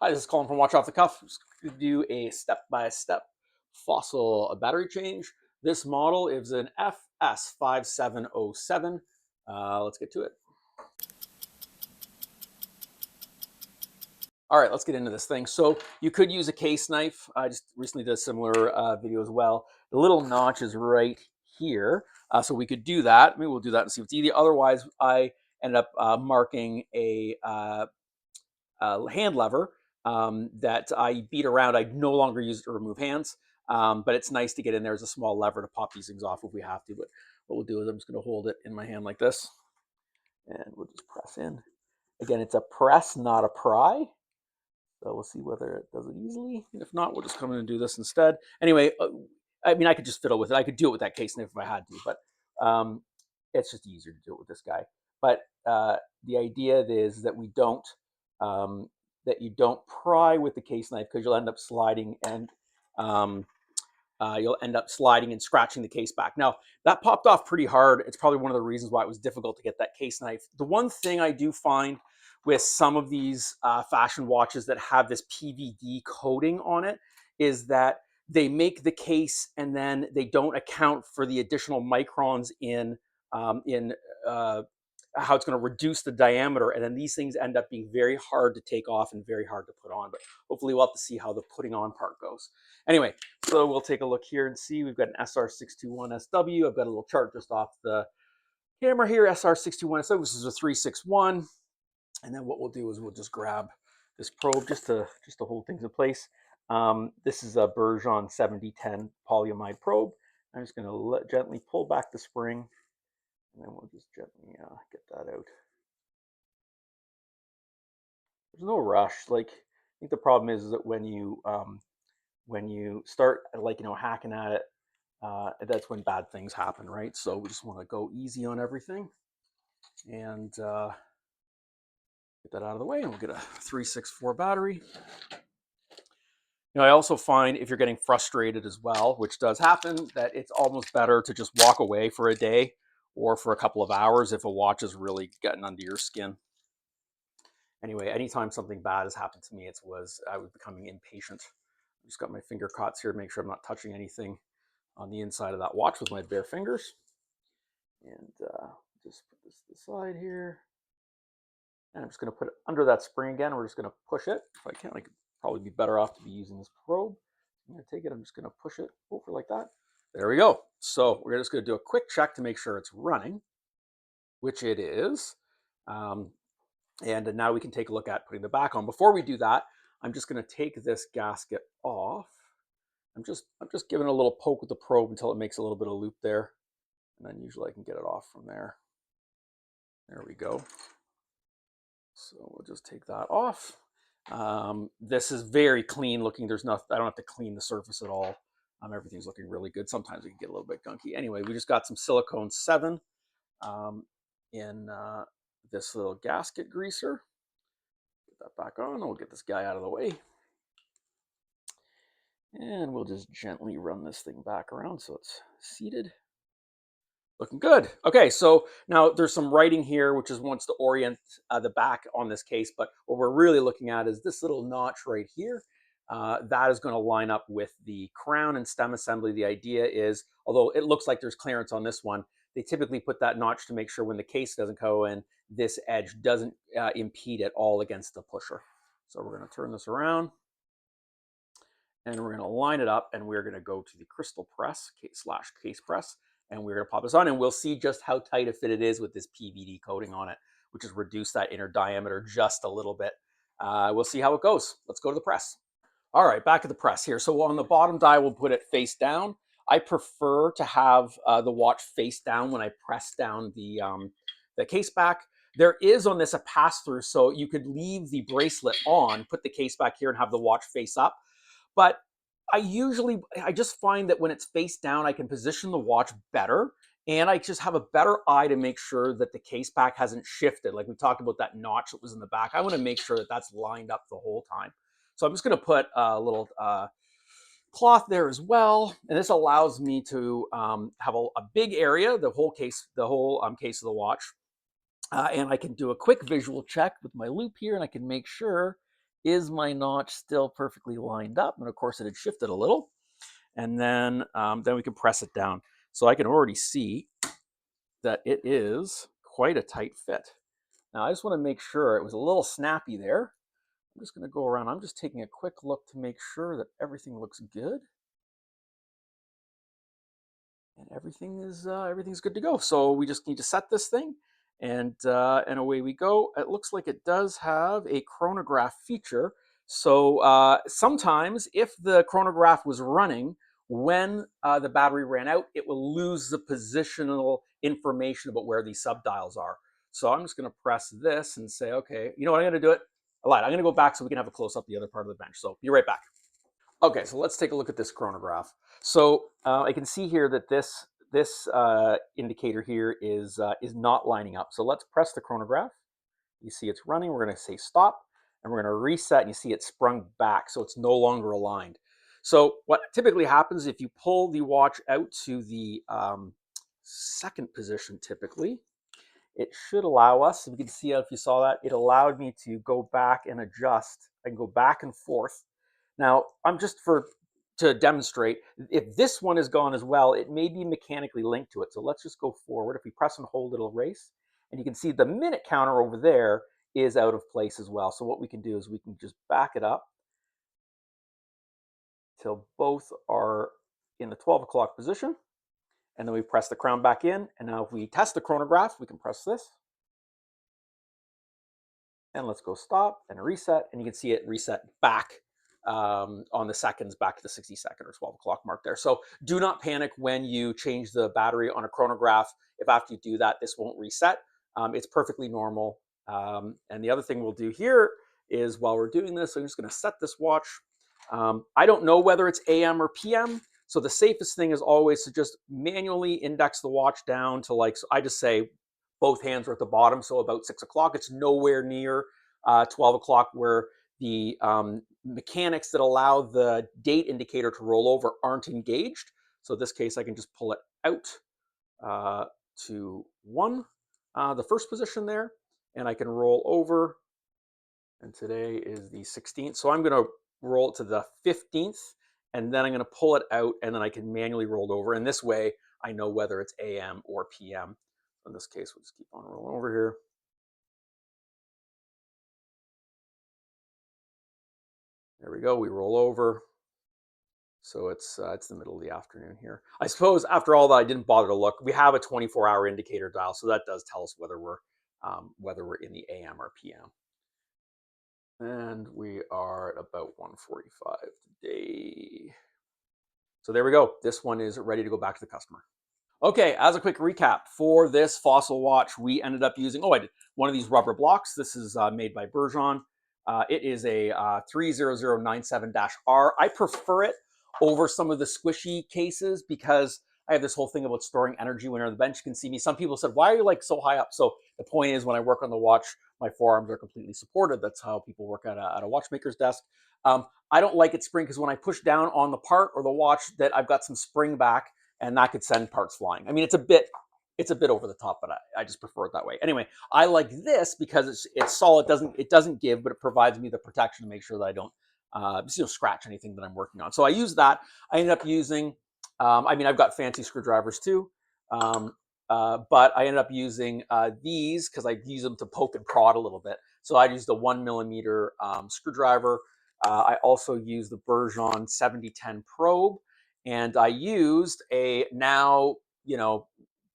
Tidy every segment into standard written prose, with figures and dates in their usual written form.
Hi, this is Colin from Watch Off the Cuff. Just going to do a step-by-step Fossil battery change. This model is an FS5707. Let's get to it. All right, let's get into this thing. So you could use a case knife. I just recently did a similar video as well. The little notch is right here. So we could do that. Maybe we'll do that and see what's easy. Otherwise, I end up marking a hand lever that I beat around. I no longer use it to remove hands, but it's nice to get in there as a small lever to pop these things off if we have to. But what we'll do is I'm just going to hold it in my hand like this, and we'll just press in. Again, it's a press, not a pry. So we'll see whether it does it easily. And if not, we'll just come in and do this instead. Anyway, I mean, I could just fiddle with it. I could do it with that case knife if I had to, but it's just easier to do it with this guy. But the idea is that we don't that you don't pry with the case knife, because you'll end up sliding and scratching the case back. Now, that popped off pretty hard. It's probably one of the reasons why it was difficult to get that case knife. The one thing I do find with some of these fashion watches that have this PVD coating on it is that they make the case and then they don't account for the additional microns in how it's going to reduce the diameter, and then these things end up being very hard to take off and very hard to put on. But hopefully we'll have to see how the putting on part goes. Anyway, so we'll take a look here and see. We've got an SR621SW. I've got a little chart just off the camera here. SR621SW. This is a 361. And then what we'll do is we'll just grab this probe just to hold things in place. This is a Bergeon 7010 polyamide probe. I'm just going to gently pull back the spring, and then we'll just gently get that out. There's no rush. Like, I think the problem is that when you start hacking at it, that's when bad things happen, right? So we just want to go easy on everything and get that out of the way, and we'll get a 364 battery. I also find if you're getting frustrated as well, which does happen, that it's almost better to just walk away for a day or for a couple of hours if a watch is really getting under your skin. Anyway, anytime something bad has happened to me, I was becoming impatient. I just got my finger cots here to make sure I'm not touching anything on the inside of that watch with my bare fingers. And just put this to the side here. And I'm just going to put it under that spring again. We're just going to push it. If I can, I could probably be better off to be using this probe. I'm going to take it. I'm just going to push it over like that. There we go. So we're just going to do a quick check to make sure it's running, which it is. And now we can take a look at putting the back on. Before we do that, I'm just going to take this gasket off. I'm just giving it a little poke with the probe until it makes a little bit of loop there. And then usually I can get it off from there. There we go. So we'll just take that off. This is very clean looking. There's nothing, I don't have to clean the surface at all. Everything's looking really good. Sometimes it can get a little bit gunky. Anyway, we just got some silicone 7 in this little gasket greaser. Get that back on. We'll get this guy out of the way. And we'll just gently run this thing back around so it's seated. Looking good. Okay, so now there's some writing here, which is wants to orient the back on this case, but what we're really looking at is this little notch right here. That is going to line up with the crown and stem assembly. The idea is, although it looks like there's clearance on this one, they typically put that notch to make sure when the case doesn't go in, this edge doesn't impede at all against the pusher. So we're going to turn this around, and we're going to line it up, and we're going to go to the crystal press /case press. And we're going to pop this on, and we'll see just how tight a fit it is with this PVD coating on it, which has reduced that inner diameter just a little bit. We'll see how it goes. Let's go to the press. All right, back at the press here. So on the bottom die, we'll put it face down. I prefer to have the watch face down when I press down the case back. There is on this a pass-through, so you could leave the bracelet on, put the case back here, and have the watch face up. But I just find that when it's face down, I can position the watch better, and I just have a better eye to make sure that the case back hasn't shifted. Like we talked about that notch that was in the back. I want to make sure that that's lined up the whole time. So I'm just going to put a little cloth there as well, and this allows me to have a big area, the whole case of the watch, and I can do a quick visual check with my loop here, and I can make sure Is my notch still perfectly lined up? And of course it had shifted a little. And then we can press it down. So I can already see that it is quite a tight fit. Now I just want to make sure it was a little snappy there. I'm just going to go around. I'm just taking a quick look to make sure that everything looks good. And everything's good to go. So we just need to set this thing, and away we go. It looks like it does have a chronograph feature. So sometimes, if the chronograph was running when the battery ran out, it will lose the positional information about where these subdials are. So I'm just going to press this and say, okay, you know what? I'm going to do it. I lied. I'm going to go back so we can have a close up the other part of the bench. So be right back. Okay, so let's take a look at this chronograph. So I can see here that this indicator here is not lining up. So let's press the chronograph. You see it's running. We're going to say stop, and we're going to reset. And you see it sprung back, so it's no longer aligned. So what typically happens if you pull the watch out to the second position, typically, it should allow us. If you can see, if you saw that, it allowed me to go back and adjust. I can go back and forth. Now, I'm just to demonstrate, if this one is gone as well, it may be mechanically linked to it. So let's just go forward. If we press and hold, it'll erase. And you can see the minute counter over there is out of place as well. So what we can do is we can just back it up till both are in the 12 o'clock position. And then we press the crown back in. And now if we test the chronograph, we can press this. And let's go stop and reset. And you can see it reset back on the seconds, back to the 60-second or 12 o'clock mark there. So do not panic when you change the battery on a chronograph. If after you do that, this won't reset, it's perfectly normal. And the other thing we'll do here is, while we're doing this, I'm just going to set this watch. I don't know whether it's AM or PM. So the safest thing is always to just manually index the watch down to, like, so I just say both hands are at the bottom, so about 6 o'clock. It's nowhere near 12 o'clock, where the mechanics that allow the date indicator to roll over aren't engaged. So in this case, I can just pull it out to the first position there, and I can roll over. And today is the 16th. So I'm going to roll it to the 15th, and then I'm going to pull it out, and then I can manually roll it over. And this way, I know whether it's AM or PM. In this case, we'll just keep on rolling over here. There we go. We roll over. So it's the middle of the afternoon here. I suppose after all that, I didn't bother to look. We have a 24-hour indicator dial, so that does tell us whether we're in the AM or PM. And we are at about 1:45 today. So there we go. This one is ready to go back to the customer. Okay, as a quick recap, for this Fossil watch, we ended up using, I did one of these rubber blocks. This is made by Bergeon. It is a 30097-R. I prefer it over some of the squishy cases because I have this whole thing about storing energy when you're on the bench. You can see me. Some people said, why are you like so high up? So the point is, when I work on the watch, my forearms are completely supported. That's how people work at a watchmaker's desk. I don't like it spring because when I push down on the part or the watch, that I've got some spring back, and that could send parts flying. I mean, it's a bit over the top, but I just prefer it that way. Anyway, I like this because it's solid. It doesn't give, but it provides me the protection to make sure that I don't scratch anything that I'm working on. So I use that. I ended up using. I've got fancy screwdrivers too, but I ended up using these because I use them to poke and prod a little bit. So I used a 1mm screwdriver. I also used the Bergeon 7010 probe, and I used a now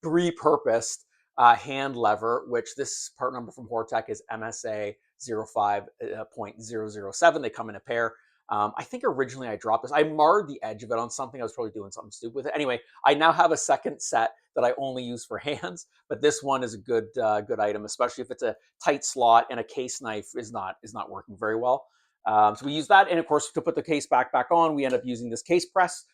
repurposed hand lever, which this part number from Hortec is MSA 05.007. They come in a pair. I think originally I dropped this. I marred the edge of it on something. I was probably doing something stupid with it. Anyway, I now have a second set that I only use for hands, but this one is a good item, especially if it's a tight slot and a case knife is not working very well. So we use that, and of course, to put the case back on, we end up using this case press.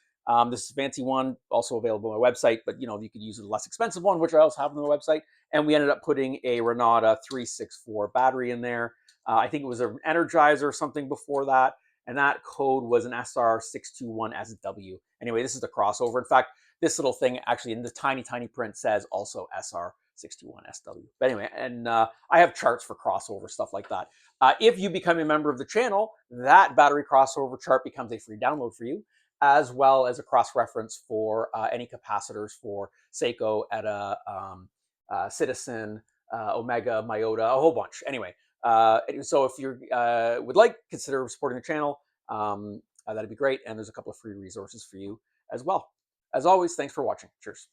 This is a fancy one, also available on my website, but you could use a less expensive one, which I also have on the website. And we ended up putting a Renata 364 battery in there. I think it was an Energizer or something before that, and that code was an SR621SW. Anyway, this is the crossover. In fact, this little thing actually in the tiny print says also SR621SW. 61 SW. But anyway, and I have charts for crossover, stuff like that. If you become a member of the channel, that battery crossover chart becomes a free download for you, as well as a cross-reference for any capacitors for Seiko, ETA, Citizen, Omega, Myota, a whole bunch. Anyway, so if you would like, consider supporting the channel. That'd be great. And there's a couple of free resources for you as well. As always, thanks for watching. Cheers.